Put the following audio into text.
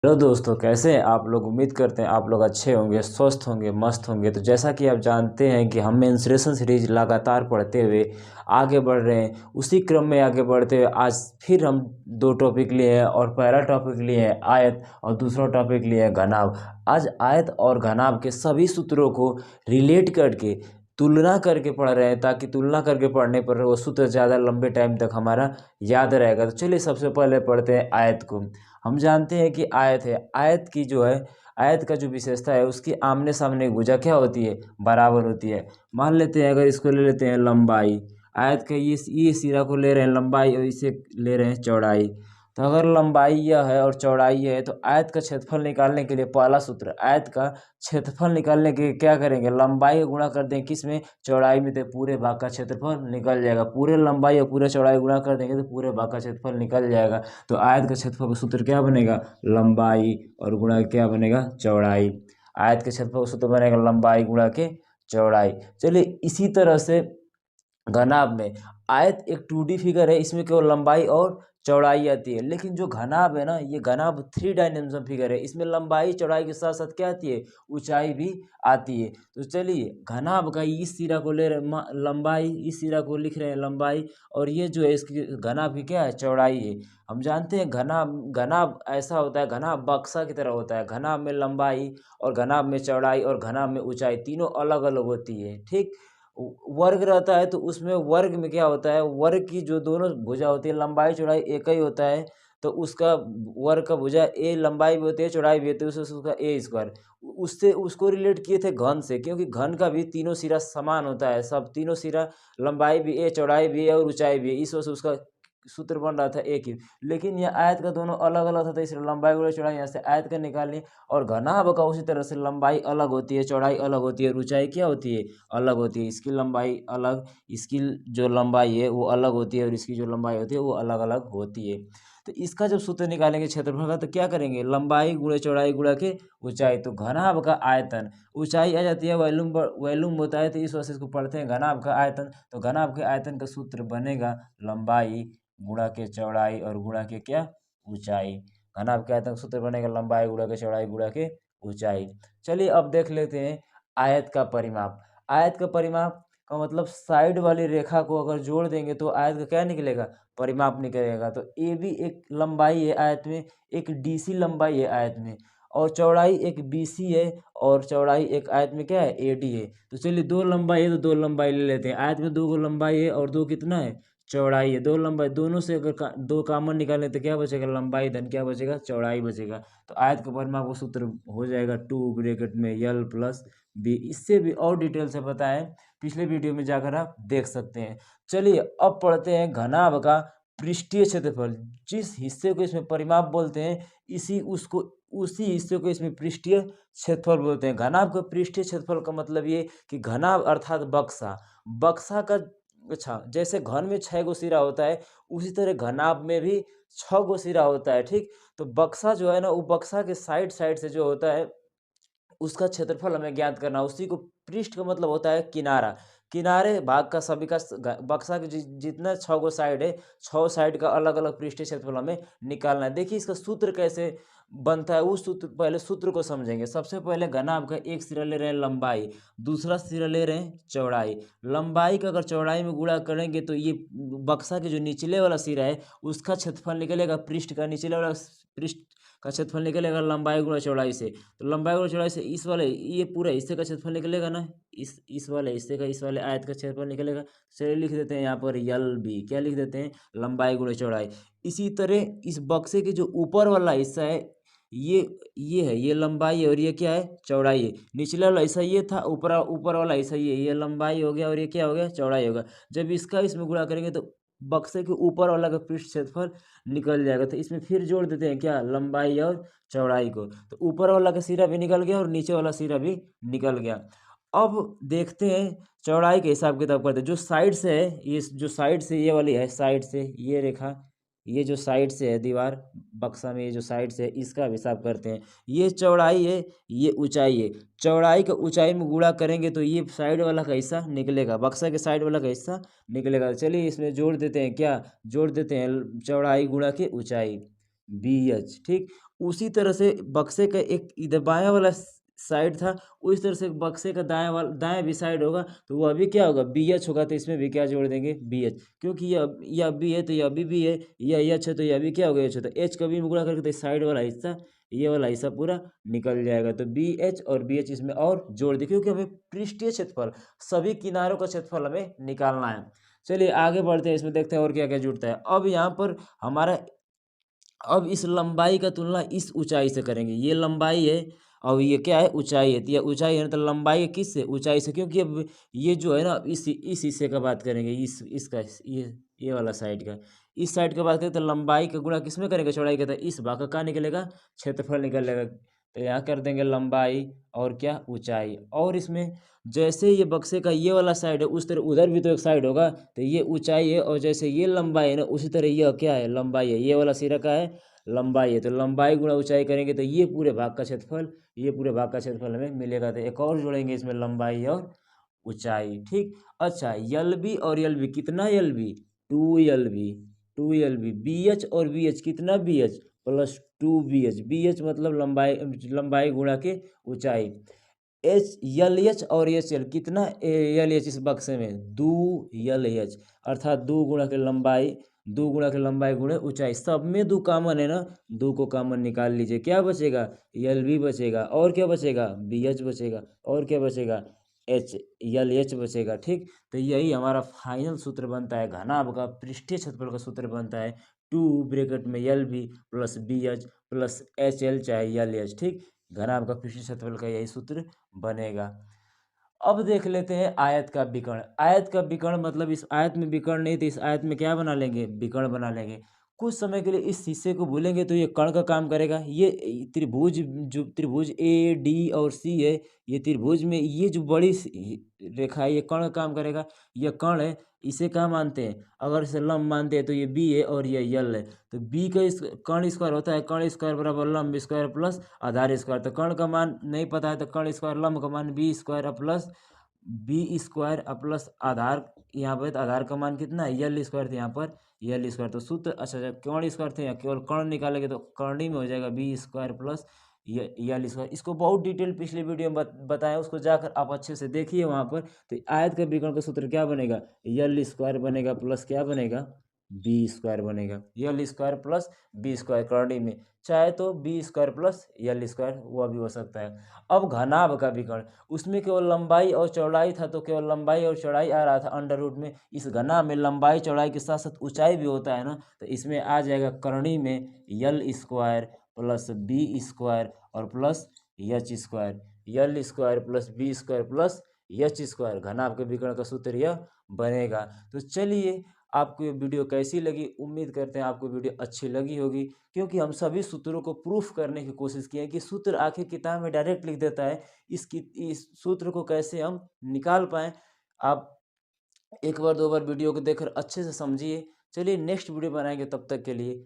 Hello दोस्तों, कैसे हैं आप लोग। उम्मीद करते हैं आप लोग अच्छे होंगे, स्वस्थ होंगे, मस्त होंगे। तो जैसा कि आप जानते हैं कि हम मेंस्ट्रुएशन सीरीज लगातार पढ़ते हुए आगे बढ़ रहे हैं। उसी क्रम में आगे बढ़ते हुए आज फिर हम दो टॉपिक लिए हैं और पहला टॉपिक लिए है आयत और दूसरा टॉपिक लिए है घनाभ। आज आयत और घनाभ के सभी सूत्रों को रिलेट करके तुलना करके पढ़ रहे हैं, ताकि तुलना करके पढ़ने पर वो सूत्र ज़्यादा लंबे टाइम तक हमारा याद रहेगा। तो चलिए सबसे पहले पढ़ते हैं आयत को। हम जानते हैं कि आयत है, आयत की जो है, आयत का जो विशेषता है उसकी आमने सामने भुजा क्या होती है, बराबर होती है। मान लेते हैं, अगर इसको ले लेते हैं लंबाई, आयत का ये सिरा को ले रहे हैं लंबाई और इसे ले रहे हैं चौड़ाई। तो अगर लंबाई यह है और चौड़ाई है, तो आयत का क्षेत्रफल निकालने के लिए पहला सूत्र, आयत का क्षेत्रफल निकालने के लिए क्या करेंगे, लंबाई को गुणा कर देंगे किस में, चौड़ाई में। तो पूरे भाग का क्षेत्रफल निकल जाएगा। पूरे लंबाई और पूरे चौड़ाई गुणा कर देंगे तो पूरे भाग का क्षेत्रफल निकल जाएगा। तो आयत का क्षेत्रफल का सूत्र क्या बनेगा, लंबाई और गुणा क्या बनेगा, चौड़ाई। आयत के क्षेत्रफल का सूत्र बनेगा लंबाई गुणा के चौड़ाई। चलिए इसी तरह से घनाभ में, आयत एक 2D फिगर है, इसमें केवल लंबाई और चौड़ाई आती है। लेकिन जो घनाभ है ना, ये घनाभ 3 डायमेंशन फिगर है, इसमें लंबाई चौड़ाई के साथ साथ क्या आती है, ऊंचाई भी आती है। तो चलिए घनाभ का इस सिरा को ले रहे हैं लंबाई, इस सिरा को लिख रहे हैं लंबाई, और ये जो है इसकी घनाभ की क्या है, चौड़ाई है। हम जानते हैं घनाभ घनाभ ऐसा होता है, घनाभ बक्सा की तरह होता है। घनाभ में लंबाई और घनाभ में चौड़ाई और घनाभ में ऊंचाई तीनों अलग अलग होती है, ठीक। वर्ग रहता है तो उसमें वर्ग में क्या होता है, वर्ग की जो दोनों भुजा होती है, लंबाई चौड़ाई एक ही होता है, तो उसका वर्ग का भुजा ए लंबाई भी होती है चौड़ाई भी होती है, उसका ए स्क्वायर। उससे उसको रिलेट किए थे घन से, क्योंकि घन का भी तीनों सिरा समान होता है, सब तीनों सिरा लंबाई भी ए चौड़ाई भी है और ऊंचाई भी है, इस वजह से उसका सूत्र बन रहा था एक ही। लेकिन यह आयत का दोनों अलग अलग था, तो इसलिए लंबाई गुणा चौड़ाई यहाँ से आयत का निकालिए। और घनाभ का उसी तरह से लंबाई अलग होती है, चौड़ाई अलग होती है, और ऊंचाई क्या होती है, अलग होती है। इसकी लंबाई अलग, इसकी जो लंबाई है वो अलग होती है, और इसकी जो लंबाई होती है वो अलग अलग होती है। तो इसका जब सूत्र निकालेंगे क्षेत्रफल का, तो क्या करेंगे, लंबाई गुणे चौड़ाई गुणा के ऊंचाई। तो घनाभ का आयतन, ऊंचाई आ जाती है वॉल्यूम, वॉल्यूम होता है, तो इस वजह से इसको पढ़ते हैं घनाभ का आयतन। तो घनाभ के आयतन का सूत्र बनेगा लंबाई गुणा के चौड़ाई और गुणा के क्या, ऊंचाई। घनाभ के आयतन का सूत्र बनेगा लंबाई गुणा के चौड़ाई गुणा के ऊंचाई। चलिए अब देख लेते हैं आयत का परिमाप। आयत का परिमाप का मतलब साइड वाली रेखा को अगर जोड़ देंगे तो आयत का क्या निकलेगा, परिमाप निकलेगा। तो ए भी एक लंबाई है आयत में, एक डीसी लंबाई है आयत में, और चौड़ाई एक बीसी है, और चौड़ाई एक आयत में क्या है, एडी है। तो चलिए दो लंबाई है तो दो लंबाई ले लेते हैं। आयत में दो को लंबाई है और दो कितना है, चौड़ाई है। दो लंबाई, दोनों से अगर दो कामन निकालें तो क्या बचेगा, लंबाई धन क्या बचेगा, चौड़ाई बचेगा। तो आयत का परिमाप का सूत्र हो जाएगा 2 ब्रैकेट में यल प्लस बी। इससे भी और डिटेल से पता है, पिछले वीडियो में जाकर आप देख सकते हैं। चलिए अब पढ़ते हैं घनाभ का पृष्ठीय क्षेत्रफल। जिस हिस्से को इसमें परिमाप बोलते हैं, उसी हिस्से को इसमें पृष्ठीय क्षेत्रफल बोलते हैं। घनाभ का पृष्ठीय क्षेत्रफल का मतलब ये कि घनाभ अर्थात बक्सा, बक्सा का, अच्छा जैसे घन में 6 गो सिरा होता है, उसी तरह घनाभ में भी 6 गो सिरा होता है, ठीक। तो बक्सा जो है ना, वो बक्सा के साइड साइड से जो होता है उसका क्षेत्रफल हमें ज्ञात करना। उसी को पृष्ठ का मतलब होता है किनारा, किनारे भाग का सभी का बक्सा के जितना 6 गो साइड है, 6 साइड का अलग अलग पृष्ठीय क्षेत्रफल हमें निकालना है। देखिए इसका सूत्र कैसे बनता है, उस सूत्र, पहले सूत्र को समझेंगे। सबसे पहले घनाभ का एक सिरा ले रहे हैं लंबाई, दूसरा सिरा ले रहे हैं चौड़ाई। लंबाई का अगर चौड़ाई में गुणा करेंगे तो ये बक्सा के जो निचले वाला सिरा है उसका क्षेत्रफल निकलेगा, पृष्ठ का निचले वाला पृष्ठ का क्षेत्रफल निकलेगा लंबाई गुणा चौड़ाई से। तो लंबाई गुणा चौड़ाई से इस वाले ये पूरा हिस्से का क्षेत्रफल निकलेगा ना, इस वाले हिस्से का, इस वाले आयत का क्षेत्रफल निकलेगा। चलिए लिख देते हैं यहाँ पर यल बी, क्या लिख देते हैं, लंबाई गुणा चौड़ाई। इसी तरह इस बक्से के जो ऊपर वाला हिस्सा है, ये है, ये लंबाई है और ये क्या है, चौड़ाई है। निचला वाला हिस्सा ये था, ऊपर ऊपर वाला हिस्सा ये लंबाई हो गया और ये क्या हो गया, चौड़ाई होगा। जब इसका इसमें गुणा करेंगे तो बक्से के ऊपर वाला का पृष्ठ क्षेत्रफल निकल जाएगा। तो इसमें फिर जोड़ देते हैं क्या, लंबाई और चौड़ाई को। तो ऊपर वाला का सिरा भी निकल गया और नीचे वाला सिरा भी निकल गया। अब देखते हैं चौड़ाई के हिसाब किताब करते हैं। जो साइड से है, ये जो साइड से ये वाली है, साइड से ये रेखा, ये जो साइड से है दीवार बक्सा में, ये जो साइड से है इसका हिसाब करते हैं। ये चौड़ाई है, ये ऊंचाई है। चौड़ाई का ऊंचाई में गुणा करेंगे तो ये साइड वाला का हिस्सा निकलेगा, बक्सा के साइड वाला का हिस्सा निकलेगा। चलिए इसमें जोड़ देते हैं, क्या जोड़ देते हैं, चौड़ाई गुणा के ऊंचाई। BH, ठीक। उसी तरह से बक्से का एक इधर बायां वाला साइड था, उस तरह से बक्से का दाएं भी साइड होगा, तो वह भी क्या होगा, BH होगा। तो इसमें भी क्या जोड़ देंगे, BH, क्योंकि यह B है तो यह भी है, यह H है तो यह भी क्या होगा, H है। तो H कभी में गुणा करके तो साइड वाला हिस्सा, ये वाला हिस्सा पूरा निकल जाएगा। तो BH और BH इसमें और जोड़ दे, क्योंकि हमें पृष्ठीय क्षेत्रफल, सभी किनारों का क्षेत्रफल हमें निकालना है। चलिए आगे बढ़ते हैं, इसमें देखते हैं और क्या क्या जुड़ता है। अब यहाँ पर हमारा, अब इस लंबाई का तुलना इस ऊंचाई से करेंगे। ये लंबाई है और ये क्या है, ऊंचाई है। तो ये ऊंचाई है ना, तो लंबाई है किस से, ऊंचाई से, क्योंकि अब ये जो है ना, इस हिस्से का बात करेंगे, इसका, ये वाला साइड का, इस साइड का बात करें तो लंबाई का गुणा किस में करेंगे, चौड़ाई का। तो इस भाग का क्या निकलेगा, क्षेत्रफल निकलेगा। तो यहाँ कर देंगे लंबाई और क्या, ऊंचाई। और इसमें जैसे ये बक्से का ये वाला साइड है, उस तरह उधर भी तो एक साइड होगा, तो ये ऊंचाई है। और जैसे ये लंबाई है ना, उसी तरह यह क्या है, लंबाई है। ये वाला सिरा का है, लंबाई है। तो लंबाई गुणा ऊंचाई करेंगे तो ये पूरे भाग का क्षेत्रफल, ये पूरे भाग का क्षेत्रफल हमें मिलेगा। तो एक और जोड़ेंगे इसमें, लंबाई और ऊंचाई, ठीक। अच्छा, यल बी और यल बी, कितना यल बी, 2 यल बी, 2 यल बी। BH और BH, कितना BH, +2 BH। BH मतलब लंबाई, लंबाई गुणा के ऊंचाई। LH और HL, कितना LH इस बक्से में, 2 LH, अर्थात 2 गुणा के लंबाई गुणे ऊंचाई। सब में 2 कॉमन है ना, 2 को कॉमन निकाल लीजिए, क्या बचेगा, LB बचेगा, और क्या बचेगा, BH बचेगा, और क्या बचेगा, LH बचेगा, ठीक। तो यही हमारा फाइनल सूत्र बनता है, घनाभ का पृष्ठीय क्षेत्रफल का सूत्र बनता है 2 प्लस BH प्लस HL चाहे LH, ठीक। घनाभ का पृष्ठीय क्षेत्रफल का यही सूत्र बनेगा। अब देख लेते हैं आयत का विकर्ण। आयत का विकर्ण मतलब, इस आयत में विकर्ण नहीं तो इस आयत में क्या बना लेंगे, विकर्ण बना लेंगे। कुछ समय के लिए इस हिस्से को भूलेंगे तो ये कर्ण का काम करेगा। ये त्रिभुज, जो त्रिभुज ADऔर C है, ये त्रिभुज में ये जो बड़ी रेखा है, ये कर्ण का काम करेगा। ये कर्ण है, इसे क्या मानते हैं, अगर इसे लंब मानते हैं तो ये B है और ये यल है। तो B का इस कर्ण स्क्वायर होता है, कर्ण स्क्वायर बराबर लंब स्क्वायर प्लस आधार स्क्वायर। तो कर्ण का मान नहीं पता है तो कर्ण स्क्वायर, लंब का मान B स्क्वायर प्लस प्लस आधार, यहाँ पर तो आधार का मान कितना है, यल स्क्वायर थे यहाँ पर, यल स्क्वायर। तो सूत्र, अच्छा जब कर्ण स्क्वायर थे, यहाँ केवल कर्ण निकालेंगे तो कर्णी में हो जाएगा B स्क्वायर प्लस यल स्क्वायर। इसको बहुत डिटेल पिछले वीडियो में बताया, उसको जाकर आप अच्छे से देखिए वहाँ पर। तो आयत का विकर्ण का सूत्र क्या बनेगा, यल स्क्वायर बनेगा प्लस क्या बनेगा, B स्क्वायर बनेगा। यल स्क्वायर प्लस B स्क्वायर करनी में, चाहे तो B स्क्वायर प्लस यल स्क्वायर, वह भी हो सकता है। अब घनाभ का विकर्ण, उसमें केवल लंबाई और चौड़ाई था, तो केवल लंबाई और चौड़ाई आ रहा था अंडर रूट में। इस घनाभ में लंबाई चौड़ाई के साथ साथ ऊंचाई भी होता है ना, तो इसमें आ जाएगा करणी में L square plus B square और plus H square. L square plus B square plus H square, घनाभ के विकर्ण का सूत्र यह बनेगा। तो चलिए, आपको ये वीडियो कैसी लगी, उम्मीद करते हैं आपको वीडियो अच्छी लगी होगी, क्योंकि हम सभी सूत्रों को प्रूफ करने की कोशिश किए हैं कि सूत्र आखिर किताब में डायरेक्ट लिख देता है, इस सूत्र को कैसे हम निकाल पाएँ। आप एक बार दो बार वीडियो को देखकर अच्छे से समझिए। चलिए नेक्स्ट वीडियो बनाएंगे, तब तक के लिए